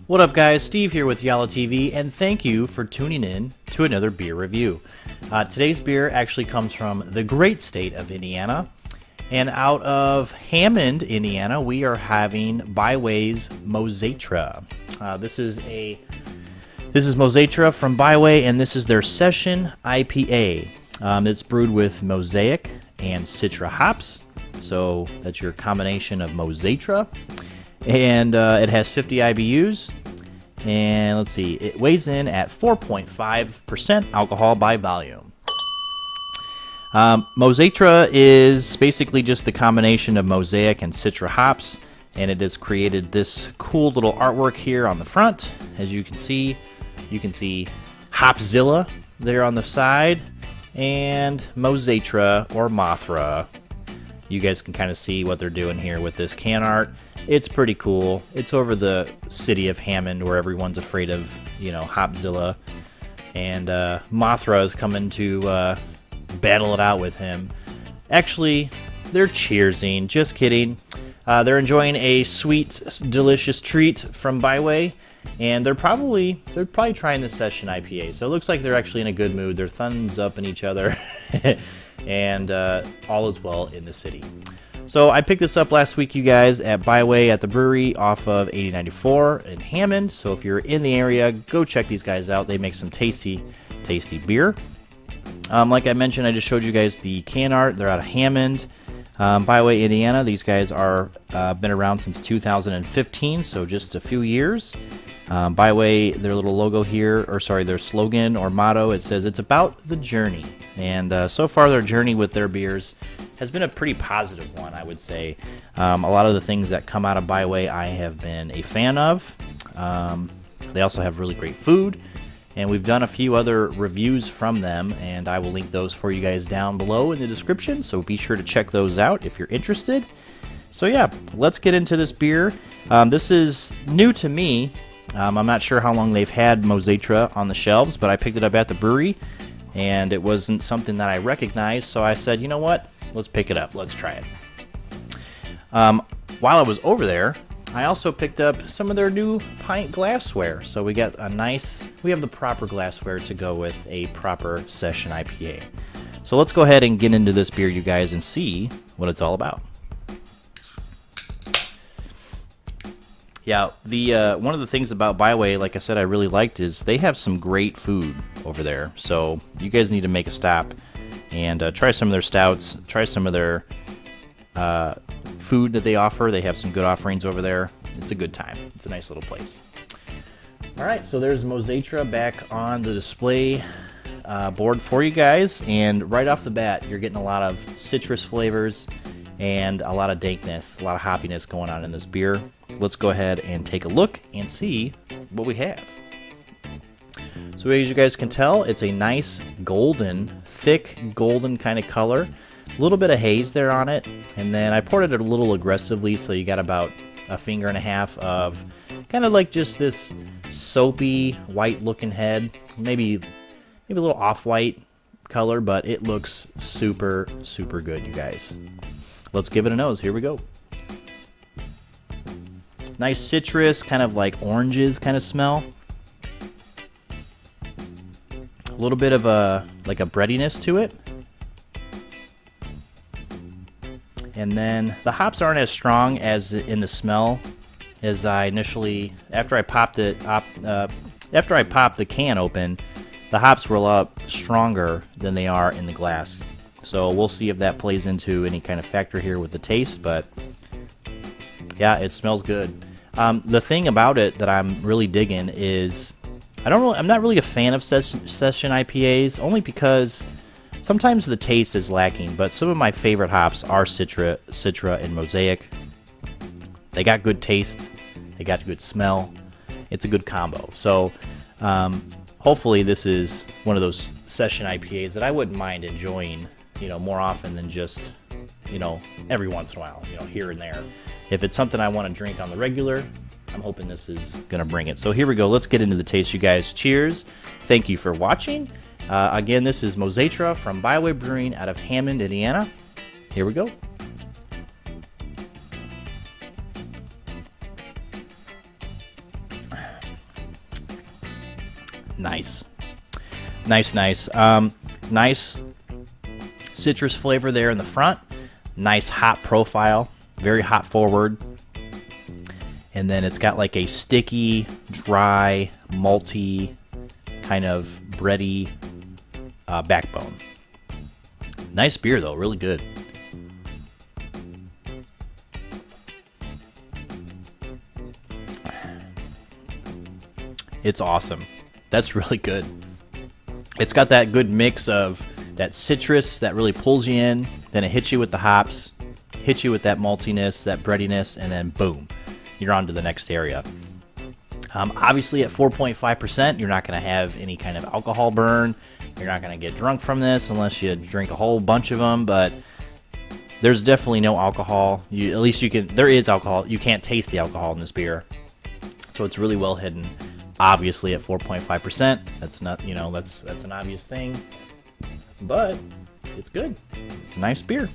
What up, guys? Steve here with Yalla TV, and thank you for tuning in to another beer review. Today's beer actually comes from the great state of Indiana, and out of Hammond, Indiana, we are having Byway's Mosaitra. This is Mosaitra from Byway, and this is their Session IPA. It's brewed with Mosaic and Citra hops, so that's your combination of Mosaitra. And it has 50 IBUs, and let's see, it weighs in at 4.5% alcohol by volume. Mosaitra is basically just the combination of Mosaic and Citra hops, and it has created this cool little artwork here on the front. As you can see Hopzilla there on the side, and Mosaitra or Mothra. You guys can kind of see what they're doing here with this can art. It's pretty cool. It's over the city of Hammond, where everyone's afraid of, Hopzilla. And Mothra is coming to battle it out with him. Actually, they're cheersing. Just kidding. They're enjoying a sweet, delicious treat from Byway. And they're probably trying the Session IPA. So it looks like they're actually in a good mood. They're thumbs up in each other. And all is well in the city. So I picked this up last week, you guys, at Byway at the brewery off of 8094 in Hammond. So if you're in the area, go check these guys out. They make some tasty, tasty beer. Like I mentioned, I just showed you guys the can art. They're out of Hammond, Byway, Indiana. These guys are been around since 2015, so just a few years. Byway, their little logo here, their slogan or motto, it says, "It's about the journey." And so far, their journey with their beers has been a pretty positive one, I would say. A lot of the things that come out of Byway I have been a fan of. They also have really great food, and we've done a few other reviews from them, and I will link those for you guys down below in the description, so be sure to check those out if you're interested. So yeah, let's get into this beer. This is new to me. I'm not sure how long they've had Mosaitra on the shelves, but I picked it up at the brewery, and it wasn't something that I recognized, so I said, you know what, let's pick it up, let's try it. While I was over there, I also picked up some of their new pint glassware, so we have the proper glassware to go with a proper Session IPA. So let's go ahead and get into this beer, you guys, and see what it's all about. Yeah, one of the things about Byway, like I said, I really liked is they have some great food over there. So you guys need to make a stop and try some of their stouts, try some of their food that they offer. They have some good offerings over there. It's a good time. It's a nice little place. All right, so there's Mosaitra back on the display board for you guys. And right off the bat, you're getting a lot of citrus flavors and a lot of dankness, a lot of hoppiness going on in this beer. Let's go ahead and take a look and see what we have. So as you guys can tell, it's a nice golden, thick golden kind of color. A little bit of haze there on it, and then I poured it a little aggressively, so you got about a finger and a half of kind of like just this soapy white looking head, maybe a little off-white color, but it looks super, super good, you guys. Let's give it a nose. Here we go. Nice citrus, kind of like oranges kind of smell. A little bit of a breadiness to it. And then the hops aren't as strong as in the smell as I initially, after I popped the can open, the hops were a lot stronger than they are in the glass. So we'll see if that plays into any kind of factor here with the taste, but yeah, it smells good. The thing about it that I'm really digging is I'm not really a fan of session IPAs, only because sometimes the taste is lacking, but some of my favorite hops are Citra and Mosaic. They got good taste, they got good smell. It's a good combo. So hopefully this is one of those session IPAs that I wouldn't mind enjoying, more often than just, every once in a while, here and there. If it's something I want to drink on the regular, I'm hoping this is going to bring it. So here we go. Let's get into the taste, you guys. Cheers. Thank you for watching. Again, this is Mosaitra from Byway Brewing out of Hammond, Indiana. Here we go. Nice. Nice. Nice citrus flavor there in the front. Nice hop profile. Very hop forward. And then it's got like a sticky, dry, malty, kind of bready backbone. Nice beer though, really good. It's awesome. That's really good. It's got that good mix of that citrus that really pulls you in, then it hits you with the hops, hits you with that maltiness, that breadiness, and then boom, you're on to the next area. Obviously at 4.5%, you're not going to have any kind of alcohol burn. You're not going to get drunk from this unless you drink a whole bunch of them, but there's definitely no alcohol. At least you can, there is alcohol. You can't taste the alcohol in this beer. So it's really well hidden. Obviously at 4.5%, that's not, you know, that's an obvious thing, but it's good. It's a nice beer.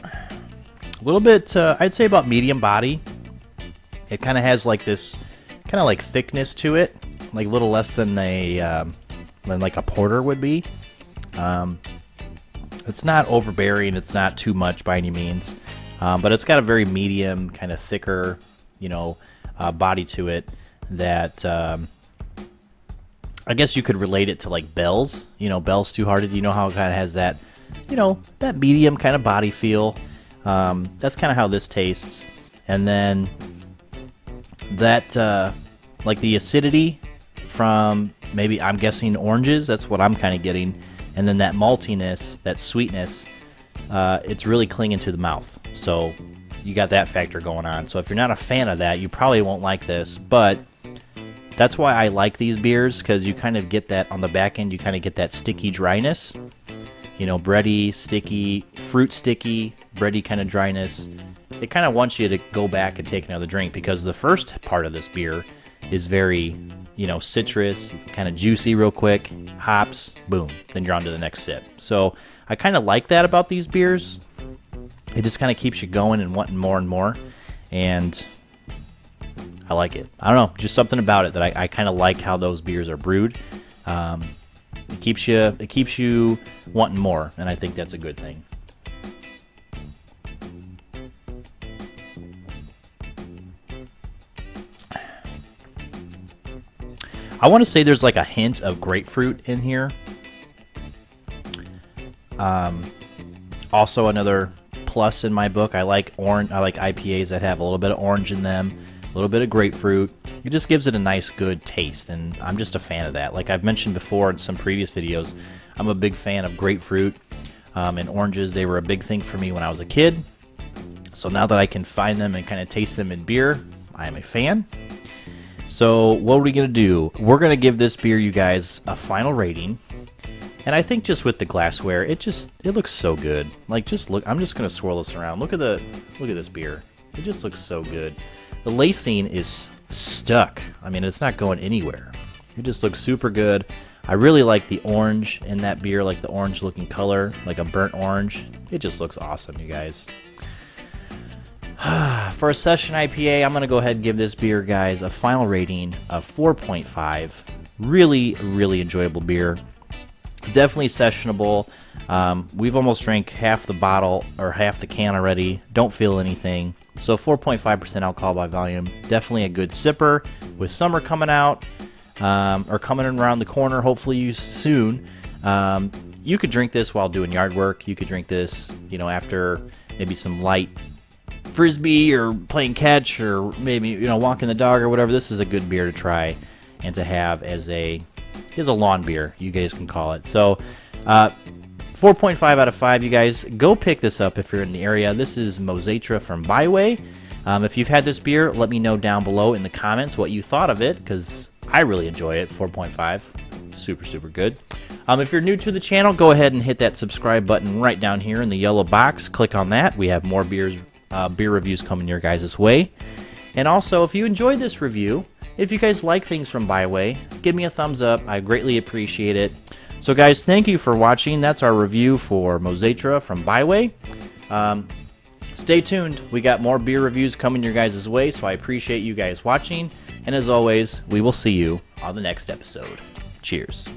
A little bit, I'd say about medium body. It kind of has like this, kind of like thickness to it, like a little less than than like a porter would be. It's not overbearing. It's not too much by any means, but it's got a very medium, kind of thicker, you know, body to it. That I guess you could relate it to like Bell's. You know, Bell's Two Hearted. You know how it kind of has that, you know, that medium kind of body feel. That's kind of how this tastes, and then that like the acidity from maybe, I'm guessing, oranges. That's what I'm kind of getting. And then that maltiness, that sweetness, it's really clinging to the mouth. So you got that factor going on. So if you're not a fan of that, you probably won't like this. But that's why I like these beers, because you kind of get that on the back end. You kind of get that sticky dryness. You know, bready, sticky, fruit sticky, bready kind of dryness. It kind of wants you to go back and take another drink, because the first part of this beer is very, you know, citrus, kind of juicy real quick, hops, boom, then you're on to the next sip. So I kind of like that about these beers. It just kind of keeps you going and wanting more and more, and I like it. I don't know, just something about it that I kind of like how those beers are brewed. It keeps you wanting more, and I think that's a good thing. I want to say there's like a hint of grapefruit in here. Also another plus in my book. I like IPAs that have a little bit of orange in them, a little bit of grapefruit. It just gives it a nice, good taste, and I'm just a fan of that. Like I've mentioned before in some previous videos, I'm a big fan of grapefruit and oranges. They were a big thing for me when I was a kid. So now that I can find them and kind of taste them in beer, I am a fan. So what are we going to do? We're going to give this beer, you guys, a final rating. And I think just with the glassware, it looks so good. Like, just look, I'm just going to swirl this around. Look at this beer. It just looks so good. The lacing is stuck. I mean, it's not going anywhere. It just looks super good. I really like the orange in that beer, like the orange looking color, like a burnt orange. It just looks awesome, you guys. For a session IPA, I'm going to go ahead and give this beer, guys, a final rating of 4.5. Really, really enjoyable beer. Definitely sessionable. We've almost drank half the bottle or half the can already. Don't feel anything. So 4.5% alcohol by volume. Definitely a good sipper. With summer coming out or coming around the corner, hopefully soon, you could drink this while doing yard work. You could drink this, you know, after maybe some light frisbee or playing catch, or maybe, you know, walking the dog or whatever. This is a good beer to try and to have as a lawn beer, you guys can call it. So 4.5 out of 5, you guys. Go pick this up if you're in the area. This is Mosaitra from Byway. If you've had this beer, let me know down below in the comments what you thought of it, because I really enjoy it. 4.5, super, super good. If you're new to the channel, go ahead and hit that subscribe button right down here in the yellow box. Click on that. We have more beer reviews coming your guys' way. And also, if you enjoyed this review, if you guys like things from Byway, give me a thumbs up. I greatly appreciate it. So guys, thank you for watching. That's our review for Mosaitra from Byway. Stay tuned. We got more beer reviews coming your guys' way, so I appreciate you guys watching. And as always, we will see you on the next episode. Cheers.